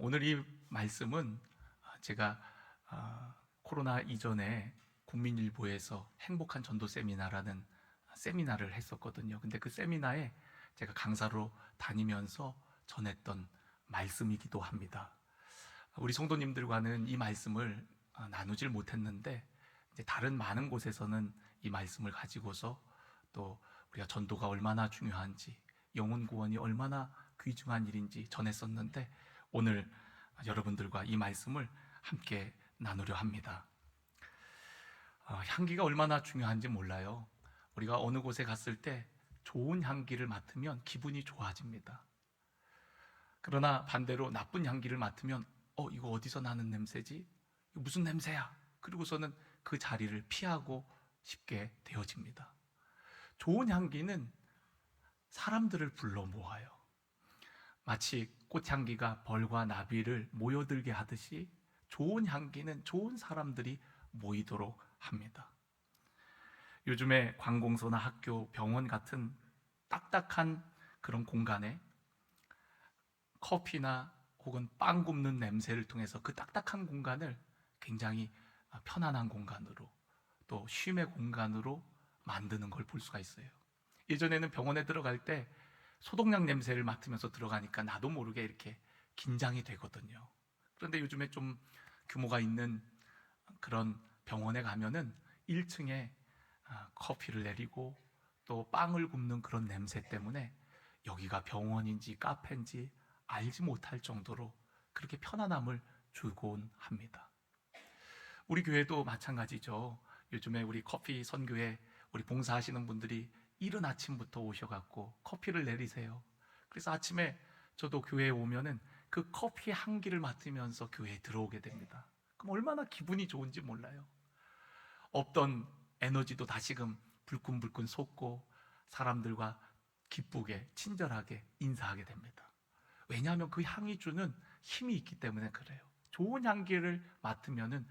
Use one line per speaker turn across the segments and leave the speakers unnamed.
오늘 이 말씀은 제가 코로나 이전에 국민일보에서 행복한 전도 세미나라는 세미나를 했었거든요. 근데 그 세미나에 제가 강사로 다니면서 전했던 말씀이기도 합니다. 우리 성도님들과는 이 말씀을 나누질 못했는데 이제 다른 많은 곳에서는 이 말씀을 가지고서 또 우리가 전도가 얼마나 중요한지, 영혼 구원이 얼마나 귀중한 일인지 전했었는데 오늘 여러분들과 이 말씀을 함께 나누려 합니다. 향기가 얼마나 중요한지 몰라요. 우리가 어느 곳에 갔을 때 좋은 향기를 맡으면 기분이 좋아집니다. 그러나 반대로 나쁜 향기를 맡으면 이거 어디서 나는 냄새지? 이거 무슨 냄새야? 그리고서는 그 자리를 피하고 싶게 되어집니다. 좋은 향기는 사람들을 불러 모아요. 마치 꽃향기가 벌과 나비를 모여들게 하듯이 좋은 향기는 좋은 사람들이 모이도록 합니다. 요즘에 관공서나 학교, 병원 같은 딱딱한 그런 공간에 커피나 혹은 빵 굽는 냄새를 통해서 그 딱딱한 공간을 굉장히 편안한 공간으로, 또 쉼의 공간으로 만드는 걸 볼 수가 있어요. 예전에는 병원에 들어갈 때 소독약 냄새를 맡으면서 들어가니까 나도 모르게 이렇게 긴장이 되거든요. 그런데 요즘에 좀 규모가 있는 그런 병원에 가면은 1층에 커피를 내리고 또 빵을 굽는 그런 냄새 때문에 여기가 병원인지 카페인지 알지 못할 정도로 그렇게 편안함을 주곤 합니다. 우리 교회도 마찬가지죠. 요즘에 우리 커피 선교회 우리 봉사하시는 분들이 이른 아침부터 오셔갖고 커피를 내리세요. 그래서 아침에 저도 교회에 오면은 그 커피 향기를 맡으면서 교회에 들어오게 됩니다. 그럼 얼마나 기분이 좋은지 몰라요. 없던 에너지도 다시금 불끈불끈 솟고 사람들과 기쁘게 친절하게 인사하게 됩니다. 왜냐하면 그 향이 주는 힘이 있기 때문에 그래요. 좋은 향기를 맡으면은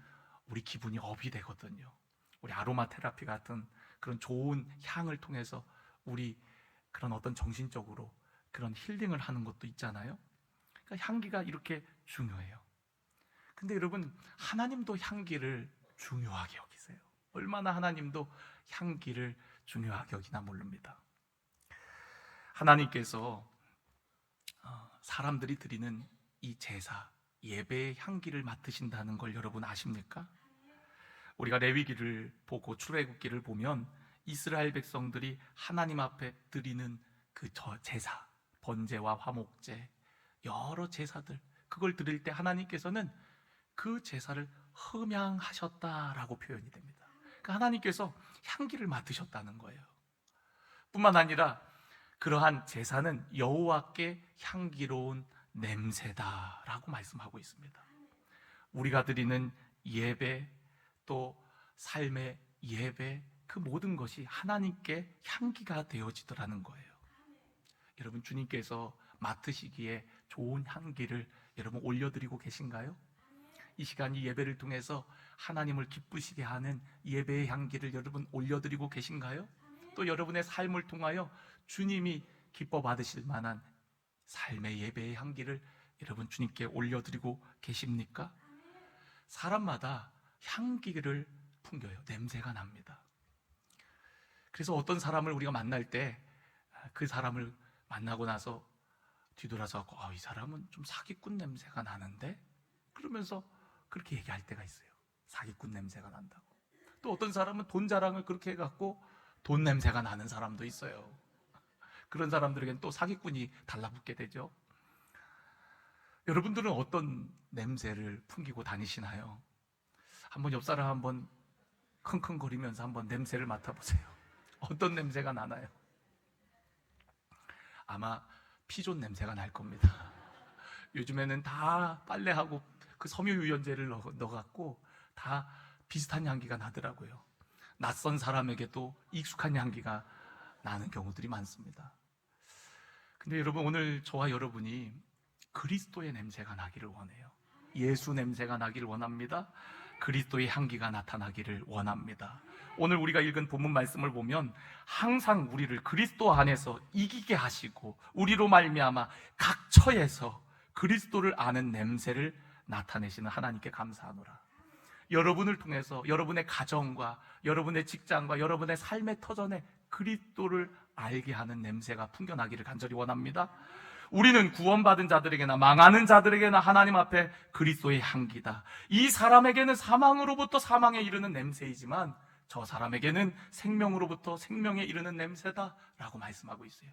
우리 기분이 업이 되거든요. 우리 아로마 테라피 같은 그런 좋은 향을 통해서 우리 그런 어떤 정신적으로 그런 힐링을 하는 것도 있잖아요. 그러니까 향기가 이렇게 중요해요. 근데 여러분, 하나님도 향기를 중요하게 여기세요. 얼마나 하나님도 향기를 중요하게 여기나 모릅니다. 하나님께서 사람들이 드리는 이 제사, 예배의 향기를 맡으신다는 걸 여러분 아십니까? 우리가 레위기를 보고 출애굽기를 보면 이스라엘 백성들이 하나님 앞에 드리는 그 제사, 번제와 화목제, 여러 제사들, 그걸 드릴 때 하나님께서는 그 제사를 흠양하셨다라고 표현이 됩니다. 그러니까 하나님께서 향기를 맡으셨다는 거예요. 뿐만 아니라 그러한 제사는 여호와께 향기로운 냄새다라고 말씀하고 있습니다. 우리가 드리는 예배, 또 삶의 예배, 그 모든 것이 하나님께 향기가 되어지더라는 거예요. 여러분, 주님께서 맡으시기에 좋은 향기를 여러분 올려드리고 계신가요? 이 시간 이 예배를 통해서 하나님을 기쁘시게 하는 예배의 향기를 여러분 올려드리고 계신가요? 또 여러분의 삶을 통하여 주님이 기뻐 받으실 만한 삶의 예배의 향기를 여러분 주님께 올려드리고 계십니까? 사람마다 향기를 풍겨요. 냄새가 납니다. 그래서 어떤 사람을 우리가 만날 때 그 사람을 만나고 나서 뒤돌아서 이 사람은 좀 사기꾼 냄새가 나는데? 그러면서 그렇게 얘기할 때가 있어요. 사기꾼 냄새가 난다고. 또 어떤 사람은 돈 자랑을 그렇게 해갖고 돈 냄새가 나는 사람도 있어요. 그런 사람들에겐 또 사기꾼이 달라붙게 되죠. 여러분들은 어떤 냄새를 풍기고 다니시나요? 한번 옆 사람 한번 킁킁거리면서 한번 냄새를 맡아보세요. 어떤 냄새가 나나요? 아마 피존 냄새가 날 겁니다. 요즘에는 다 빨래하고 그 섬유유연제를 넣어갖고 다 비슷한 향기가 나더라고요. 낯선 사람에게도 익숙한 향기가 나는 경우들이 많습니다. 근데 여러분, 오늘 저와 여러분이 그리스도의 냄새가 나기를 원해요. 예수 냄새가 나기를 원합니다. 그리스도의 향기가 나타나기를 원합니다. 오늘 우리가 읽은 본문 말씀을 보면 항상 우리를 그리스도 안에서 이기게 하시고 우리로 말미암아 각 처에서 그리스도를 아는 냄새를 나타내시는 하나님께 감사하노라. 여러분을 통해서 여러분의 가정과 여러분의 직장과 여러분의 삶의 터전에 그리스도를 알게 하는 냄새가 풍겨나기를 간절히 원합니다. 우리는 구원받은 자들에게나 망하는 자들에게나 하나님 앞에 그리스도의 향기다. 이 사람에게는 사망으로부터 사망에 이르는 냄새이지만 저 사람에게는 생명으로부터 생명에 이르는 냄새다 라고 말씀하고 있어요.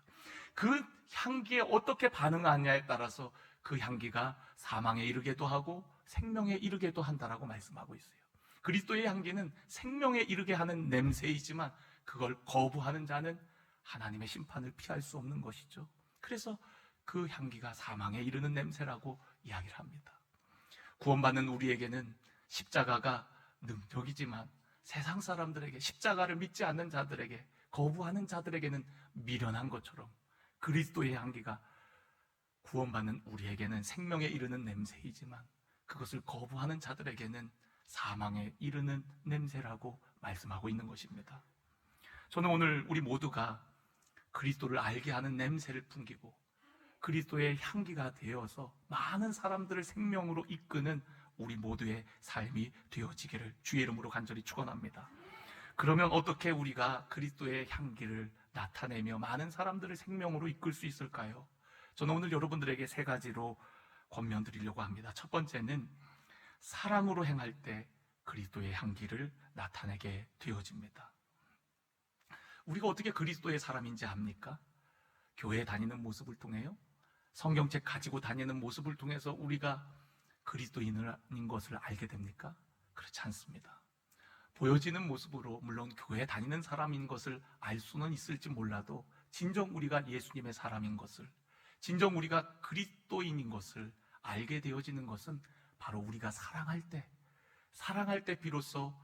그 향기에 어떻게 반응하느냐에 따라서 그 향기가 사망에 이르게도 하고 생명에 이르게도 한다라고 말씀하고 있어요. 그리스도의 향기는 생명에 이르게 하는 냄새이지만 그걸 거부하는 자는 하나님의 심판을 피할 수 없는 것이죠. 그래서 그 향기가 사망에 이르는 냄새라고 이야기를 합니다. 구원받는 우리에게는 십자가가 능력이지만 세상 사람들에게, 십자가를 믿지 않는 자들에게, 거부하는 자들에게는 미련한 것처럼 그리스도의 향기가 구원받는 우리에게는 생명에 이르는 냄새이지만 그것을 거부하는 자들에게는 사망에 이르는 냄새라고 말씀하고 있는 것입니다. 저는 오늘 우리 모두가 그리스도를 알게 하는 냄새를 풍기고 그리스도의 향기가 되어서 많은 사람들을 생명으로 이끄는 우리 모두의 삶이 되어지기를 주의 이름으로 간절히 축원합니다. 그러면 어떻게 우리가 그리스도의 향기를 나타내며 많은 사람들을 생명으로 이끌 수 있을까요? 저는 오늘 여러분들에게 세 가지로 권면드리려고 합니다. 첫 번째는 사랑으로 행할 때 그리스도의 향기를 나타내게 되어집니다. 우리가 어떻게 그리스도의 사람인지 압니까? 교회에 다니는 모습을 통해요? 성경책 가지고 다니는 모습을 통해서 우리가 그리스도인인 것을 알게 됩니까? 그렇지 않습니다. 보여지는 모습으로 물론 교회에 다니는 사람인 것을 알 수는 있을지 몰라도 진정 우리가 예수님의 사람인 것을, 진정 우리가 그리스도인인 것을 알게 되어지는 것은 바로 우리가 사랑할 때 비로소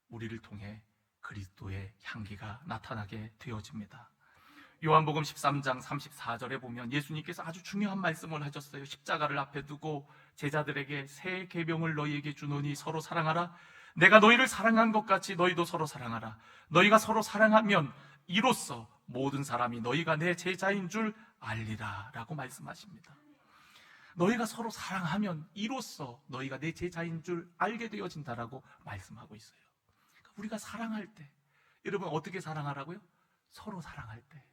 우리를 통해 그리스도의 향기가 나타나게 되어집니다. 요한복음 13장 34절에 보면 예수님께서 아주 중요한 말씀을 하셨어요. 십자가를 앞에 두고 제자들에게 새 계명을 너희에게 주노니 서로 사랑하라. 내가 너희를 사랑한 것 같이 너희도 서로 사랑하라. 너희가 서로 사랑하면 이로써 모든 사람이 너희가 내 제자인 줄 알리라 라고 말씀하십니다. 너희가 서로 사랑하면 이로써 너희가 내 제자인 줄 알게 되어진다라고 말씀하고 있어요. 그러니까 우리가 사랑할 때, 여러분 어떻게 사랑하라고요? 서로 사랑할 때.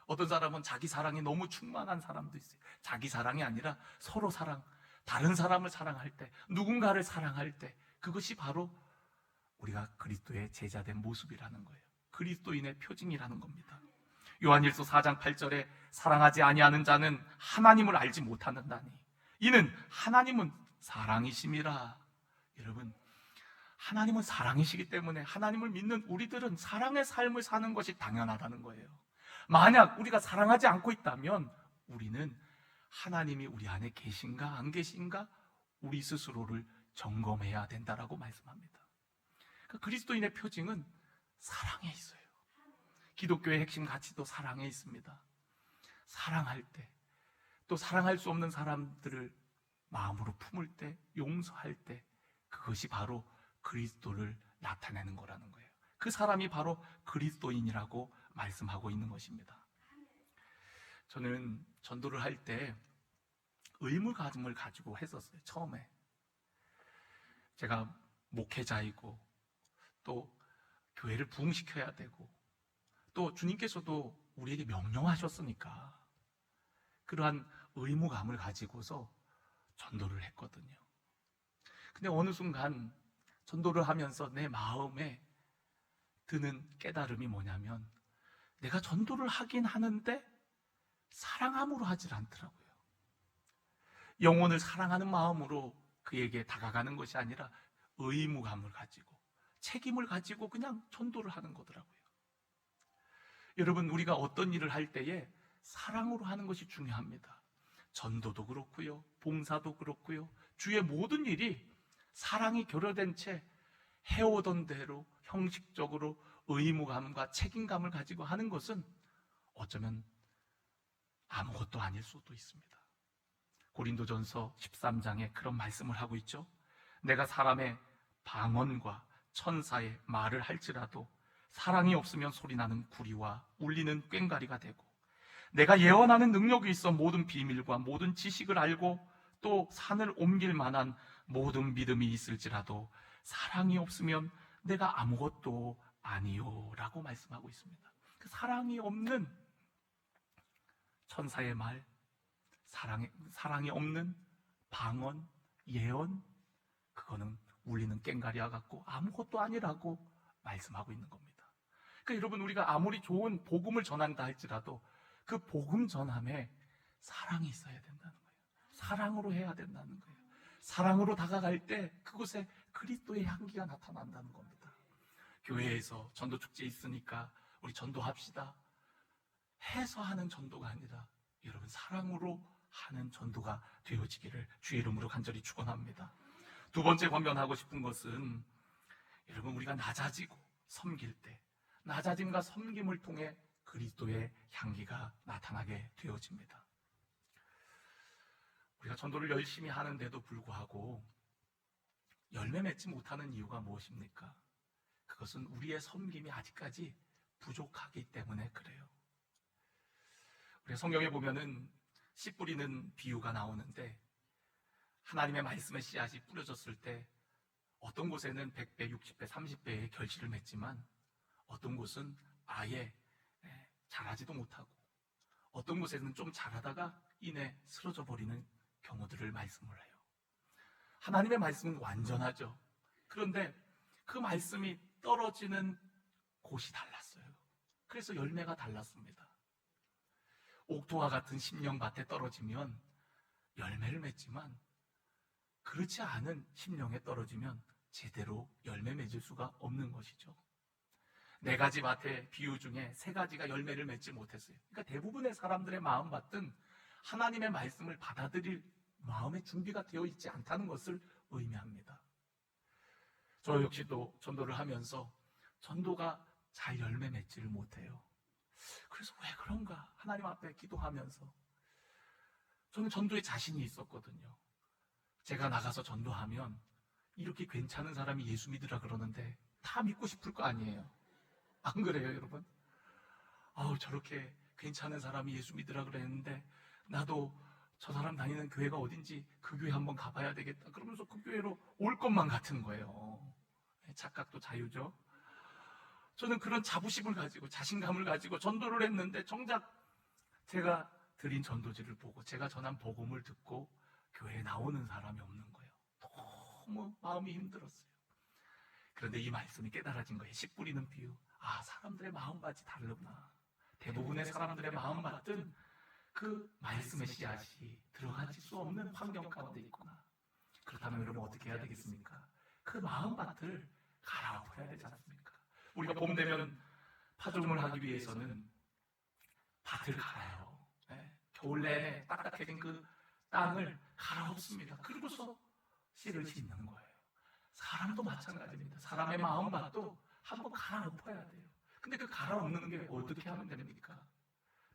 어떤 사람은 자기 사랑이 너무 충만한 사람도 있어요. 자기 사랑이 아니라 서로 사랑, 다른 사람을 사랑할 때, 누군가를 사랑할 때, 그것이 바로 우리가 그리스도의 제자된 모습이라는 거예요. 그리스도인의 표징이라는 겁니다. 요한일서 4장 8절에 사랑하지 아니하는 자는 하나님을 알지 못하는다니 이는 하나님은 사랑이심이라. 여러분, 하나님은 사랑이시기 때문에 하나님을 믿는 우리들은 사랑의 삶을 사는 것이 당연하다는 거예요. 만약 우리가 사랑하지 않고 있다면 우리는 하나님이 우리 안에 계신가 안 계신가 우리 스스로를 점검해야 된다라고 말씀합니다. 그러니까 그리스도인의 표징은 사랑에 있어요. 기독교의 핵심 가치도 사랑에 있습니다. 사랑할 때, 또 사랑할 수 없는 사람들을 마음으로 품을 때, 용서할 때, 그것이 바로 그리스도를 나타내는 거라는 거예요. 그 사람이 바로 그리스도인이라고 말씀하고 있는 것입니다. 저는 전도를 할 때 의무감을 가지고 했었어요. 처음에 제가 목회자이고 또 교회를 부흥시켜야 되고 또 주님께서도 우리에게 명령하셨으니까 그러한 의무감을 가지고서 전도를 했거든요. 근데 어느 순간 전도를 하면서 내 마음에 드는 깨달음이 뭐냐면 내가 전도를 하긴 하는데 사랑함으로 하질 않더라고요. 영혼을 사랑하는 마음으로 그에게 다가가는 것이 아니라 의무감을 가지고 책임을 가지고 그냥 전도를 하는 거더라고요. 여러분, 우리가 어떤 일을 할 때에 사랑으로 하는 것이 중요합니다. 전도도 그렇고요, 봉사도 그렇고요, 주의 모든 일이 사랑이 결여된 채 해오던 대로 형식적으로 의무감과 책임감을 가지고 하는 것은 어쩌면 아무것도 아닐 수도 있습니다. 고린도전서 13장에 그런 말씀을 하고 있죠. 내가 사람의 방언과 천사의 말을 할지라도 사랑이 없으면 소리나는 구리와 울리는 꽹과리가 되고 내가 예언하는 능력이 있어 모든 비밀과 모든 지식을 알고 또 산을 옮길 만한 모든 믿음이 있을지라도 사랑이 없으면 내가 아무것도 아니요 라고 말씀하고 있습니다. 그 사랑이 없는 천사의 말, 사랑이 없는 방언, 예언, 그거는 울리는 꽹과리와 같고 아무것도 아니라고 말씀하고 있는 겁니다. 그러니까 여러분, 우리가 아무리 좋은 복음을 전한다 할지라도 그 복음 전함에 사랑이 있어야 된다는 거예요. 사랑으로 해야 된다는 거예요. 사랑으로 다가갈 때 그곳에 그리스도의 향기가 나타난다는 겁니다. 교회에서 전도축제 있으니까 우리 전도합시다 해서 하는 전도가 아니라 여러분, 사랑으로 하는 전도가 되어지기를 주의 이름으로 간절히 축원합니다. 두 번째 권면하고 싶은 것은, 여러분, 우리가 낮아지고 섬길 때 낮아짐과 섬김을 통해 그리스도의 향기가 나타나게 되어집니다. 우리가 전도를 열심히 하는데도 불구하고 열매 맺지 못하는 이유가 무엇입니까? 그것은 우리의 섬김이 아직까지 부족하기 때문에 그래요. 우리가 성경에 보면은 씨 뿌리는 비유가 나오는데, 하나님의 말씀의 씨앗이 뿌려졌을 때 어떤 곳에는 100배, 60배, 30배의 결실을 맺지만 어떤 곳은 아예 자라지도 못하고 어떤 곳에는 좀 자라다가 이내 쓰러져 버리는 경우들을 말씀을 해요. 하나님의 말씀은 완전하죠. 그런데 그 말씀이 떨어지는 곳이 달랐어요. 그래서 열매가 달랐습니다. 옥토와 같은 심령밭에 떨어지면 열매를 맺지만, 그렇지 않은 심령에 떨어지면 제대로 열매 맺을 수가 없는 것이죠. 4가지 밭의 비유 중에 3가지가 열매를 맺지 못했어요. 그러니까 대부분의 사람들의 마음밭은 하나님의 말씀을 받아들일 마음의 준비가 되어 있지 않다는 것을 의미합니다. 저 역시도 전도를 하면서 전도가 잘 열매 맺지를 못해요. 그래서 왜 그런가 하나님 앞에 기도하면서, 저는 전도에 자신이 있었거든요. 제가 나가서 전도하면 이렇게 괜찮은 사람이 예수 믿으라 그러는데 다 믿고 싶을 거 아니에요. 안 그래요, 여러분? 저렇게 괜찮은 사람이 예수 믿으라 그랬는데 나도 저 사람 다니는 교회가 어딘지 그 교회 한번 가봐야 되겠다 그러면서 그 교회로 올 것만 같은 거예요. 착각도 자유죠. 저는 그런 자부심을 가지고 자신감을 가지고 전도를 했는데, 정작 제가 드린 전도지를 보고 제가 전한 복음을 듣고 교회에 나오는 사람이 없는 거예요. 너무 마음이 힘들었어요. 그런데 이 말씀이 깨달아진 거예요. 씨 뿌리는 비유. 사람들의 마음밭이 다르구나. 대부분의 사람들의 마음밭은 그 말씀의 씨앗이 들어갈 수 없는 환경 가운데 있구나. 그렇다면 여러분, 어떻게 해야 되겠습니까? 그 마음밭을 갈아엎어야 되지 않습니까? 우리가 봄 되면 파종을 하기 위해서는 밭을 갈아요. 겨울 내내 딱딱해진 그 땅을 갈아엎습니다. 그리고서 씨를 심는 거예요. 사람도 마찬가지입니다. 사람의 마음밭도 한번 갈아엎어야 돼요. 근데 그 갈아엎는 게 어떻게 하면 됩니까?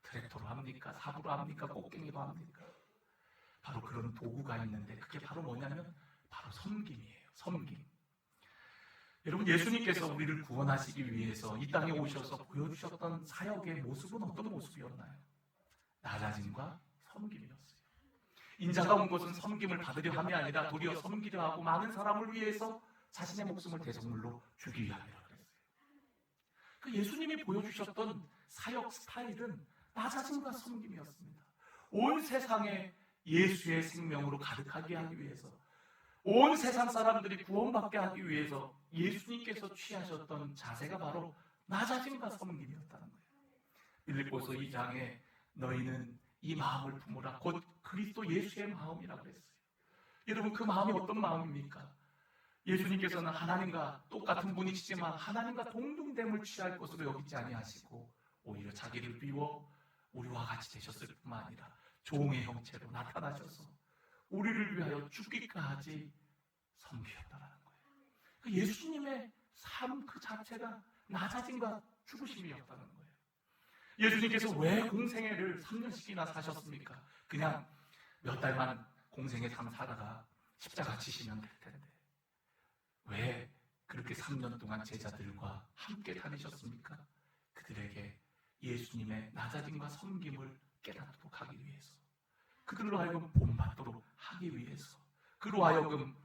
트랙터로 합니까? 삽으로 합니까? 꽃갱이로 합니까? 바로 그런 도구가 있는데, 그게 바로 뭐냐면 바로 섬김이에요. 섬김. 여러분, 예수님께서 우리를 구원하시기 위해서 이 땅에 오셔서 보여주셨던 사역의 모습은 어떤 모습이었나요? 낮아짐과 섬김이었어요. 인자가 온 것은 섬김을 받으려 함이 아니라 도리어 섬기려 하고 많은 사람을 위해서 자신의 목숨을 대속물로 주기 위함이라 그랬어요. 그 예수님이 보여주셨던 사역 스타일은 낮아짐과 섬김이었습니다. 온 세상에 예수의 생명으로 가득하게 하기 위해서, 온 세상 사람들이 구원받게 하기 위해서 예수님께서 취하셨던 자세가 바로 낮아짐과 섬김이었다는 거예요. 빌립보서 2장에 너희는 이 마음을 품으라, 곧 그리스도 예수의 마음이라 그랬어요. 여러분, 그 마음이 어떤 마음입니까? 예수님께서는 하나님과 똑같은 분이시지만 하나님과 동등됨을 취할 것으로 여기지 아니하시고 오히려 자기를 비워 우리와 같이 되셨을 뿐만 아니라 종의 형체로 나타나셔서 우리를 위하여 죽기까지 섬기셨다라는 거예요. 그 예수님의 삶 그 자체가 낮아짐과 죽으심이었다는 거예요. 예수님께서 왜 공생애를 3년씩이나 사셨습니까? 그냥 몇 달만 공생애 삶 살다가 십자가 지시면 될 텐데 왜 그렇게 3년 동안 제자들과 함께 다니셨습니까? 그들에게 예수님의 낮아짐과 섬김을 깨닫도록 하기 위해서, 그들로 하여금 본받도록 하기 위해서, 그로 하여금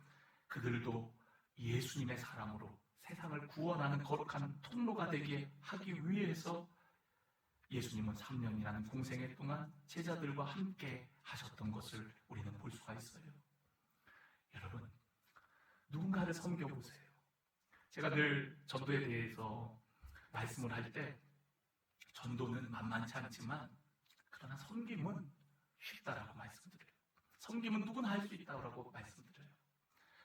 그들도 예수님의 사랑으로 세상을 구원하는 거룩한 통로가 되게 하기 위해서 예수님은 3년이라는 공생애 동안 제자들과 함께 하셨던 것을 우리는 볼 수가 있어요. 여러분, 누군가를 섬겨보세요. 제가 늘 전도에 대해서 말씀을 할 때 전도는 만만치 않지만 그러나 섬김은 쉽다라고 말씀드려요. 섬김은 누구나 할 수 있다고 말씀드려요.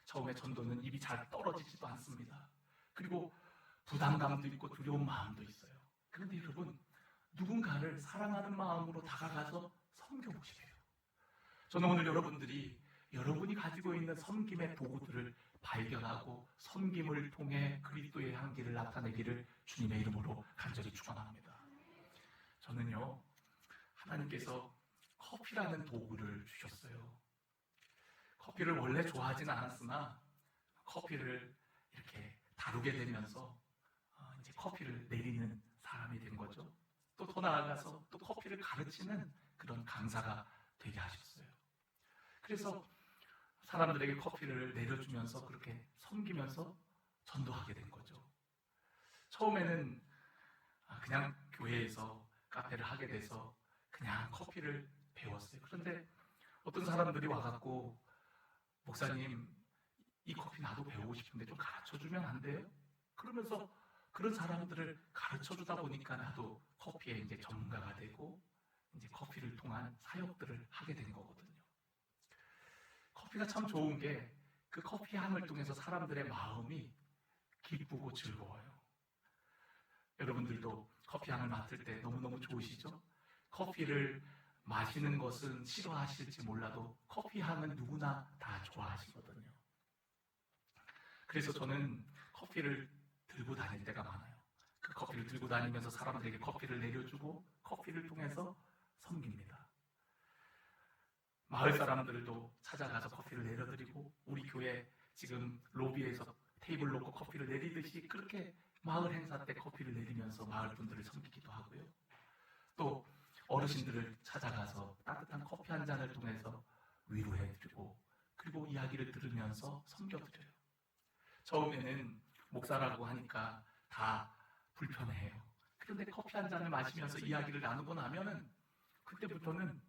처음에 전도는 입이 잘 떨어지지도 않습니다. 그리고 부담감도 있고 두려운 마음도 있어요. 그런데 여러분, 누군가를 사랑하는 마음으로 다가가서 섬겨보시게요. 저는 오늘 여러분이 가지고 있는 섬김의 도구들을 발견하고 섬김을 통해 그리스도의 향기를 나타내기를 주님의 이름으로 간절히 축원합니다. 저는요, 하나님께서 커피라는 도구를 주셨어요. 커피를 원래 좋아하진 않았으나 커피를 이렇게 다루게 되면서 이제 커피를 내리는 사람이 된 거죠. 또 더 나아가서 또 커피를 가르치는 그런 강사가 되게 하셨어요. 그래서 사람들에게 커피를 내려주면서 그렇게 섬기면서 전도하게 된 거죠. 처음에는 그냥 교회에서 카페를 하게 돼서 그냥 커피를 배웠어요. 그런데 어떤 사람들이 와갖고, 목사님, 이 커피 나도 배우고 싶은데 좀 가르쳐주면 안 돼요? 그러면서 그런 사람들을 가르쳐주다 보니까 나도 커피에 이제 전문가가 되고 이제 커피를 통한 사역들을 하게 된 거거든요. 커피가 참 좋은 게 그 커피 향을 통해서 사람들의 마음이 기쁘고 즐거워요. 여러분들도 커피 향을 맡을 때 너무너무 좋으시죠? 커피를 마시는 것은 싫어하실지 몰라도 커피 향은 누구나 다 좋아하시거든요. 그래서 저는 커피를 들고 다닐 때가 많아요. 그 커피를 들고 다니면서 사람들에게 커피를 내려주고 커피를 통해서 섬깁니다. 마을 사람들도 찾아가서 커피를 내려드리고, 우리 교회 지금 로비에서 테이블 놓고 커피를 내리듯이 그렇게 마을 행사 때 커피를 내리면서 마을 분들을 섬기기도 하고요. 또 어르신들을 찾아가서 따뜻한 커피 한 잔을 통해서 위로해드리고, 그리고 이야기를 들으면서 섬겨드려요. 처음에는 목사라고 하니까 다 불편해해요. 그런데 커피 한 잔을 마시면서 이야기를 나누고 나면은 그때부터는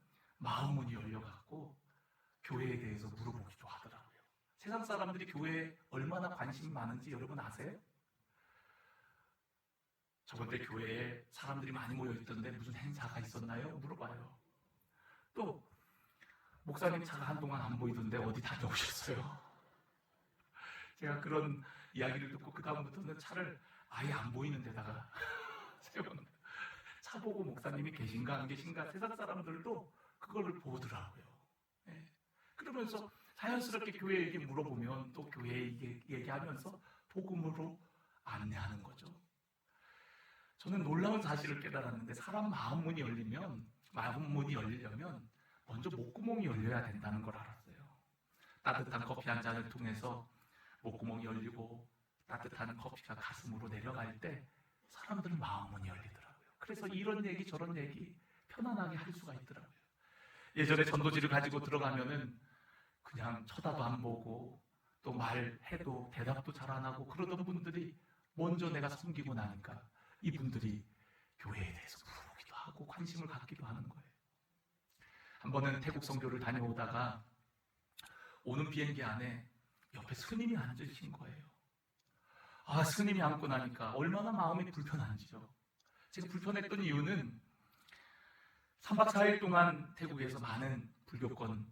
마음 문이 열려갖고 교회에 대해서 물어보기도 하더라고요. 세상 사람들이 교회에 얼마나 관심이 많은지 여러분 아세요? 저번 때 교회에 사람들이 많이 모여있던데 무슨 행사가 있었나요? 물어봐요. 또 목사님 차가 한동안 안 보이던데 어디 다녀오셨어요? 제가 그런 이야기를 듣고 그 다음부터는 차를 아예 안 보이는 데다가 세워놓는, 차 보고 목사님이 계신가 안 계신가 세상 사람들도 그거를 보더라고요. 네. 그러면서 자연스럽게 교회에게 물어보면 또 교회에 얘기하면서 복음으로 안내하는 거죠. 저는 놀라운 사실을 깨달았는데, 사람 마음 문이 열리려면 먼저 목구멍이 열려야 된다는 걸 알았어요. 따뜻한 커피 한 잔을 통해서 목구멍이 열리고 따뜻한 커피가 가슴으로 내려갈 때 사람들은 마음 문이 열리더라고요. 그래서 이런 얘기 저런 얘기 편안하게 할 수가 있더라고요. 예전에 전도지를 가지고 들어가면은 그냥 쳐다도 안 보고 또 말해도 대답도 잘 안 하고 그러던 분들이 먼저 내가 섬기고 나니까 이분들이 교회에 대해서 물어보기도 하고 관심을 갖기도 하는 거예요. 한 번은 태국 선교를 다녀오다가 오는 비행기 안에 옆에 스님이 앉으신 거예요. 스님이 앉고 나니까 얼마나 마음이 불편한지요. 제가 불편했던 이유는 3박 4일 동안 태국에서 많은 불교권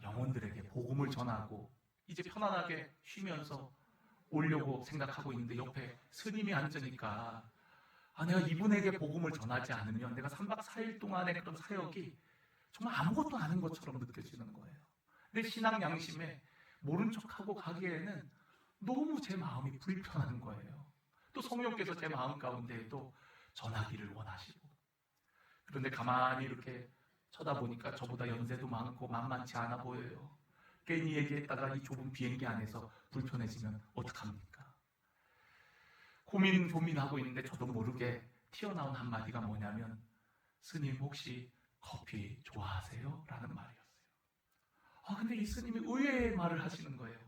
영혼들에게 복음을 전하고 이제 편안하게 쉬면서 오려고 생각하고 있는데 옆에 스님이 앉으니까 내가 이분에게 복음을 전하지 않으면 내가 3박 4일 동안의 그런 사역이 정말 아무것도 아닌 것처럼 느껴지는 거예요. 내 신앙 양심에 모른 척하고 가기에는 너무 제 마음이 불편한 거예요. 또 성령께서 제 마음 가운데에도 전하기를 원하시고, 그런데 가만히 이렇게 쳐다보니까 저보다 연세도 많고 만만치 않아 보여요. 괜히 얘기했다가 이 좁은 비행기 안에서 불편해지면 어떡합니까? 고민하고 있는데 저도 모르게 튀어나온 한마디가 뭐냐면, 스님 혹시 커피 좋아하세요? 라는 말이었어요. 근데 이 스님이 의외의 말을 하시는 거예요.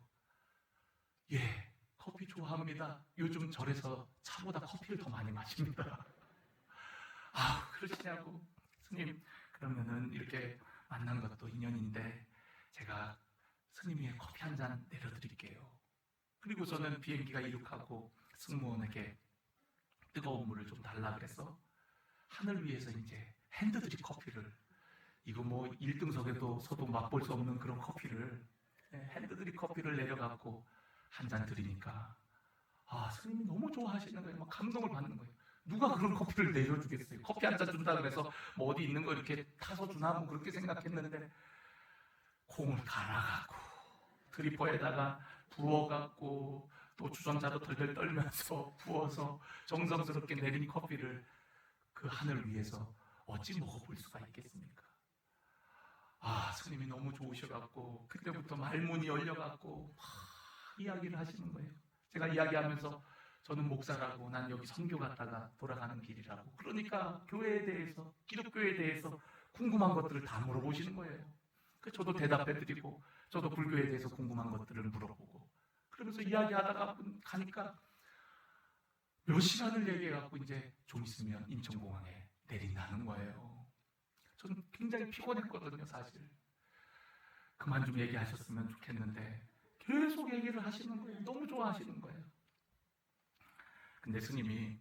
예, 커피 좋아합니다. 요즘 절에서 차보다 커피를 더 많이 마십니다. 그러시냐고. 스님, 그러면은 이렇게 만난 것도 인연인데 제가 스님 위에 커피 한 잔 내려드릴게요. 그리고 저는 비행기가 이륙하고 승무원에게 뜨거운 물을 좀 달라 그래서 하늘 위에서 이제 핸드드립 커피를, 이거 뭐 1등석에도 서도 맛볼 수 없는 그런 커피를, 핸드드립 커피를 내려갖고 한 잔 드리니까 스님이 너무 좋아하시는 거예요. 막 감동을 받는 거예요. 누가 그런 커피를 내려주겠어요? 커피 한 잔 준다 그래서 뭐 어디 있는 거 이렇게 타서 주나 뭐 그렇게 생각했는데, 콩을 갈아갖고 드리퍼에다가 부어갖고 또 주전자로 덜덜 떨면서 부어서 정성스럽게 내린 커피를 그 하늘 위에서 어찌 먹어볼 수가 있겠습니까? 스님이 너무 좋으셔갖고 그때부터 말문이 열려갖고 이야기를 하시는 거예요. 제가 이야기하면서 저는 목사라고, 난 여기 선교 갔다가 돌아가는 길이라고. 그러니까 교회에 대해서, 기독교에 대해서 궁금한 것들을 다 물어보시는 거예요. 저도 대답해드리고, 저도 불교에 대해서 궁금한 것들을 물어보고, 그러면서 이야기하다가 가니까 몇 시간을 얘기해갖고 이제 좀 있으면 인천공항에 내린다는 거예요. 저는 굉장히 피곤했거든요, 사실. 그만 좀 얘기하셨으면 좋겠는데 계속 얘기를 하시는 거예요. 너무 좋아하시는 거예요. 근데 스님이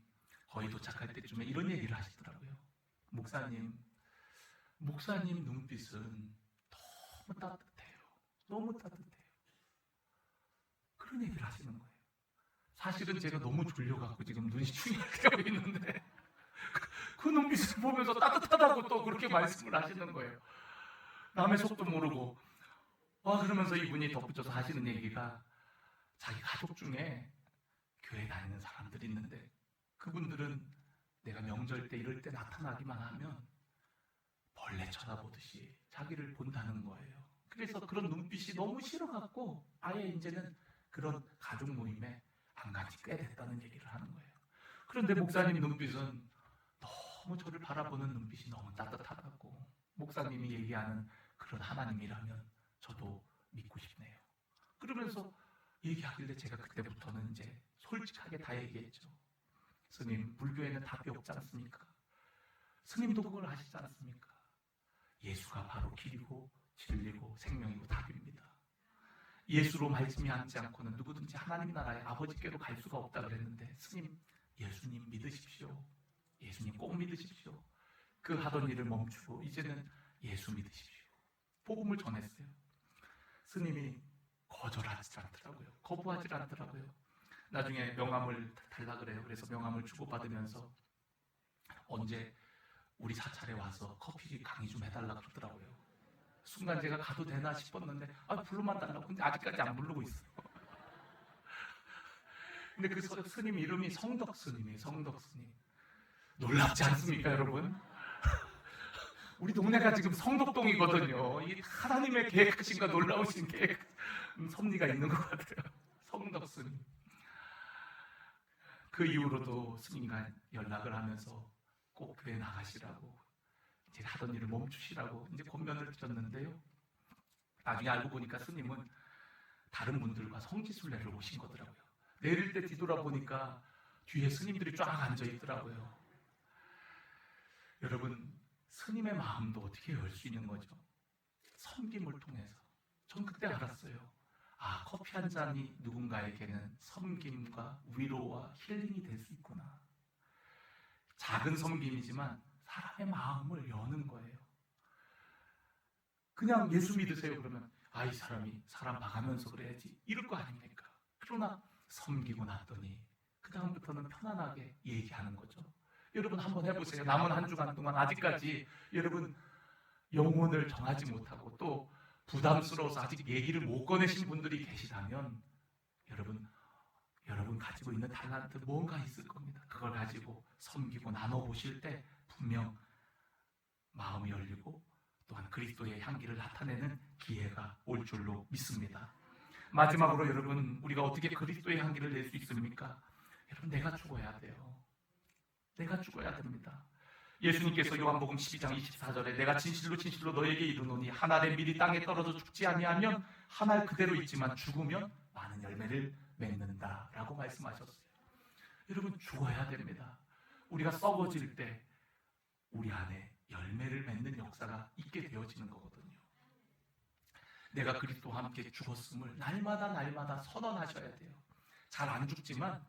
거의 도착할 때쯤에 이런 얘기를 하시더라고요. 목사님 눈빛은 너무 따뜻해요. 너무 따뜻해요. 그런 얘기를 하시는 거예요. 사실은 제가 너무 졸려갖고 지금 눈이 충혈되고 있는데 그 눈빛을 보면서 따뜻하다고 또 그렇게 말씀을 하시는 거예요. 남의 속도 모르고. 그러면서 이분이 덧붙여서 하시는 얘기가, 자기 가족 중에 교회 다니는 사람들이 있는데 그분들은 내가 명절 때 이럴 때 나타나기만 하면 벌레 쳐다보듯이 자기를 본다는 거예요. 그래서 그런 눈빛이 너무 싫어갖고 아예 이제는 그런 가족 모임에 안 간지 꽤 됐다는 얘기를 하는 거예요. 그런데 목사님 눈빛은 너무 저를 바라보는 눈빛이 너무 따뜻하다고, 목사님이 얘기하는 그런 하나님이라면 저도 믿고 싶네요. 그러면서 얘기하길래 제가 그때부터는 이제 솔직하게 다 얘기했죠. 스님, 불교에는 답이 없지 않습니까? 스님도 그걸 아시지 않습니까? 예수가 바로 길이고 진리고 생명이고 답입니다. 예수로 말씀이 앉지 않고는 누구든지 하나님 나라의 아버지께로 갈 수가 없다 그랬는데, 스님, 예수님 믿으십시오. 예수님 꼭 믿으십시오. 그 하던 일을 멈추고 이제는 예수 믿으십시오. 복음을 전했어요. 스님이 거절하지 않더라고요. 거부하지 않더라고요. 나중에 명함을 달라 그래요. 그래서 명함을 주고받으면서 언제 우리 사찰에 와서 커피 강의 좀 해달라 그러더라고요. 순간 제가 가도 되나 싶었는데 불러만 달라고. 근데 아직까지 안 부르고 있어요. 근데 그 스님 이름이 성덕 스님이에요. 성덕 스님. 놀랍지 않습니까, 여러분? 우리 동네가 지금 성덕동이거든요. 이 하나님의 계획하신가 놀라우신 계획, 섭리가 있는 것 같아요. 성덕 스님. 그 이후로도 스님과 연락을 하면서 꼭 교회 나가시라고, 이제 하던 일을 멈추시라고 이제 권면을 드렸는데요. 나중에 알고 보니까 스님은 다른 분들과 성지순례를 오신 거더라고요. 내릴 때 뒤돌아보니까 뒤에 스님들이 쫙 앉아 있더라고요. 여러분, 스님의 마음도 어떻게 열 수 있는 거죠? 섬김을 통해서. 전 그때 알았어요. 커피 한 잔이 누군가에게는 섬김과 위로와 힐링이 될 수 있구나. 작은 섬김이지만 사람의 마음을 여는 거예요. 그냥 예수 믿으세요 그러면 이 사람이 사람 봐가면서 그래야지 이럴 거 아닙니까? 그러나 섬기고 나더니 그 다음부터는 편안하게 얘기하는 거죠. 여러분 한번 해보세요. 남은 한 주간 동안 아직까지 여러분 영혼을 정하지 못하고 또 부담스러워서 아직 얘기를 못 꺼내신 분들이 계시다면 여러분 가지고 있는 달란트 뭔가 있을 겁니다. 그걸 가지고 섬기고 나눠보실 때 분명 마음이 열리고 또한 그리스도의 향기를 나타내는 기회가 올 줄로 믿습니다. 마지막으로 여러분, 우리가 어떻게 그리스도의 향기를 낼 수 있습니까? 여러분, 내가 죽어야 돼요. 내가 죽어야 됩니다. 예수님께서 요한복음 12장 24절에 내가 진실로 진실로 너에게 이르노니 한 알의 밀이 땅에 떨어져 죽지 아니하면 한 알 그대로 있지만 죽으면 많은 열매를 맺는다 라고 말씀하셨어요. 여러분, 죽어야 됩니다. 우리가 썩어질 때 우리 안에 열매를 맺는 역사가 있게 되어지는 거거든요. 내가 그리스도와 함께 죽었음을 날마다 날마다 선언하셔야 돼요. 잘 안 죽지만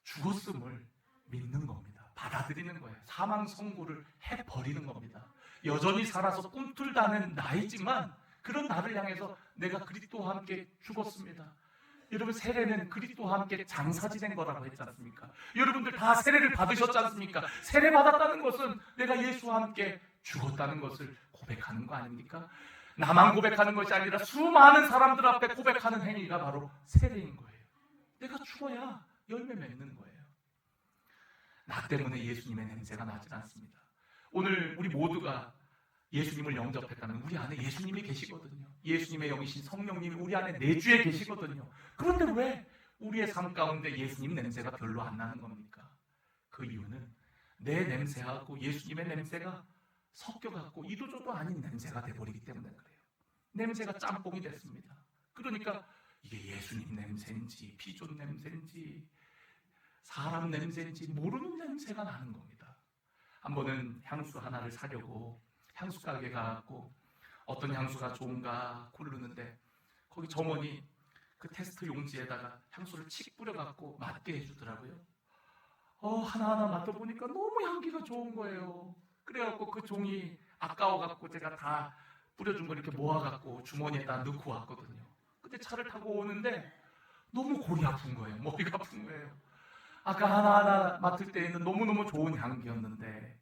죽었음을 믿는 겁니다. 받아들이는 거예요. 사망 선고를 해버리는 겁니다. 여전히 살아서 꿈틀다는 나이지만 그런 나를 향해서 내가 그리스도와 함께 죽었습니다. 여러분, 세례는 그리스도와 함께 장사지된 거라고 했지 않습니까? 여러분들 다 세례를 받으셨지 않습니까? 세례 받았다는 것은 내가 예수와 함께 죽었다는 것을 고백하는 거 아닙니까? 나만 고백하는 것이 아니라 수많은 사람들 앞에 고백하는 행위가 바로 세례인 거예요. 내가 죽어야 열매 맺는 거예요. 나 때문에 예수님의 냄새가 나지 않습니다. 오늘 우리 모두가 예수님을 영접했다면 우리 안에 예수님이 계시거든요. 예수님의 영이신 성령님이 우리 안에 내주에 계시거든요. 그런데 왜 우리의 삶 가운데 예수님 냄새가 별로 안 나는 겁니까? 그 이유는 내 냄새하고 예수님의 냄새가 섞여갖고 이도저도 아닌 냄새가 돼버리기 때문에 그래요. 냄새가 짬뽕이 됐습니다. 그러니까 이게 예수님 냄새인지 피존 냄새인지 사람 냄새인지 모르는 냄새가 나는 겁니다. 한 번은 향수 하나를 사려고 향수 가게 가고 어떤 향수가 좋은가 고르는데 거기 점원이 그 테스트 용지에다가 향수를 칙 뿌려갖고 맡게 해주더라고요. 하나하나 맡아보니까 너무 향기가 좋은 거예요. 그래갖고 그 종이 아까워갖고 제가 다 뿌려준 걸 이렇게 모아갖고 주머니에다 넣고 왔거든요. 근데 차를 타고 오는데 너무 골이 아픈 거예요. 머리가 아픈 거예요. 아까 하나하나 맡을 때에는 너무너무 좋은 향기였는데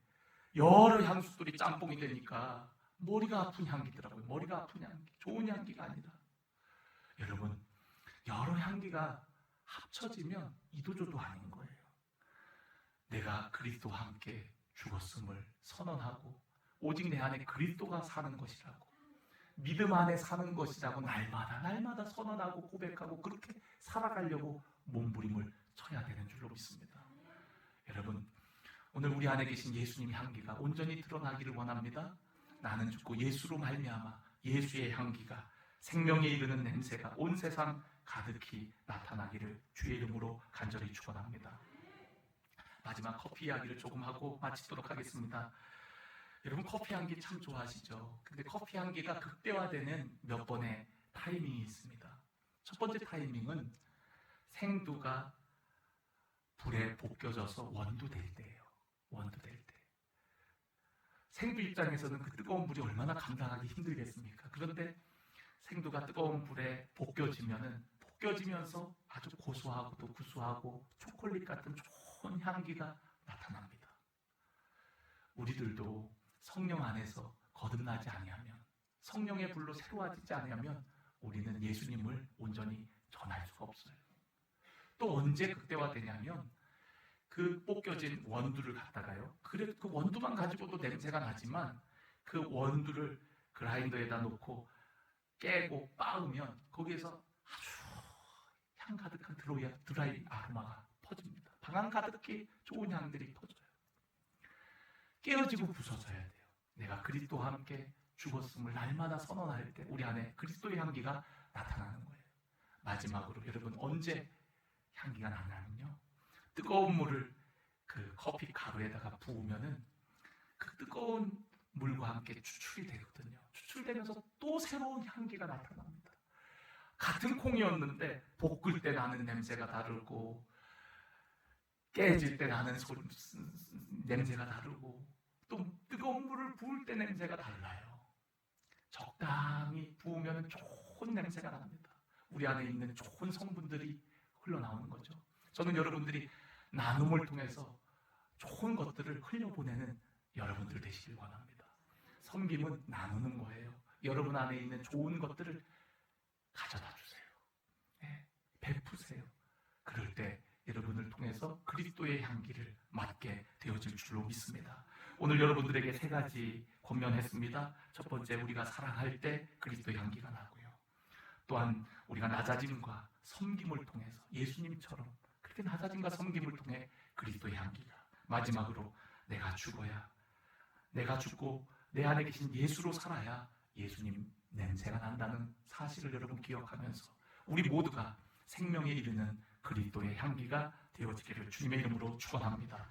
여러 향수들이 짬뽕이 되니까 머리가 아픈 향기더라고요. 머리가 아픈 향기, 좋은 향기가 아니라. 여러분, 여러 향기가 합쳐지면 이도저도 아닌 거예요. 내가 그리스도와 함께 죽었음을 선언하고 오직 내 안에 그리스도가 사는 것이라고, 믿음 안에 사는 것이라고 날마다 날마다 선언하고 고백하고 그렇게 살아가려고 몸부림을 쳐야 되는 줄로 믿습니다. 여러분, 오늘 우리 안에 계신 예수님의 향기가 온전히 드러나기를 원합니다. 나는 죽고 예수로 말미암아 예수의 향기가 생명에 이르는 냄새가 온 세상 가득히 나타나기를 주의 이름으로 간절히 축원합니다. 마지막 커피 이야기를 조금 하고 마치도록 하겠습니다. 여러분, 커피 향기 참 좋아하시죠? 근데 커피 향기가 극대화되는 몇 번의 타이밍이 있습니다. 첫 번째 타이밍은 생두가 불에 볶여져서 원두될 때예요. 원두될 때. 생두 입장에서는 그 뜨거운 불이 얼마나 감당하기 힘들겠습니까? 그런데 생두가 뜨거운 불에 볶여지면서 아주 고소하고도 구수하고 초콜릿 같은 좋은 향기가 나타납니다. 우리들도 성령 안에서 거듭나지 아니하면, 성령의 불로 새로워지지 않으면 우리는 예수님을 온전히 전할 수가 없어요. 또 언제 극대화되냐면 그 볶여진 원두를 갖다가요, 그래 그 원두만 가지고도 냄새가 나지만 그 원두를 그라인더에다 놓고 깨고 빻으면 거기에서 아주 향 가득한 드라이 아로마가 퍼집니다. 방 안 가득히 좋은 향들이 퍼져요. 깨어지고 부서져야 돼요. 내가 그리스도와 함께 죽었음을 날마다 선언할 때 우리 안에 그리스도의 향기가 나타나는 거예요. 마지막으로 여러분, 언제 향기가 나냐면요, 뜨거운 물을 그 커피 가루에다가 부으면은 그 뜨거운 물과 함께 추출이 되거든요. 추출되면서 또 새로운 향기가 나타납니다. 같은 콩이었는데 볶을 때 나는 냄새가 다르고 깨질 때 나는 냄새가 다르고 또 뜨거운 물을 부을 때 냄새가 달라요. 적당히 부으면 좋은 냄새가 납니다. 우리 안에 있는 좋은 성분들이 흘러나오는 거죠. 저는 여러분들이 나눔을 통해서 좋은 것들을 흘려보내는 여러분들 되시길 원합니다. 섬김은 나누는 거예요. 여러분 안에 있는 좋은 것들을 가져다 주세요. 네, 베푸세요. 그럴 때 여러분을 통해서 그리스도의 향기를 맡게 되어질 줄로 믿습니다. 오늘 여러분들에게 세 가지 권면했습니다. 첫 번째, 우리가 사랑할 때 그리스도의 향기가 나고요. 또한 우리가 낮아짐과 섬김을 통해서 예수님처럼 그렇게 낮아짐과 섬김을 통해 그리스도의 향기가, 마지막으로 내가 죽어야, 내가 죽고 내 안에 계신 예수로 살아야 예수님 냄새가 난다는 사실을 여러분 기억하면서 우리 모두가 생명에 이르는 그리스도의 향기가 되어지기를 주님의 이름으로 축원합니다.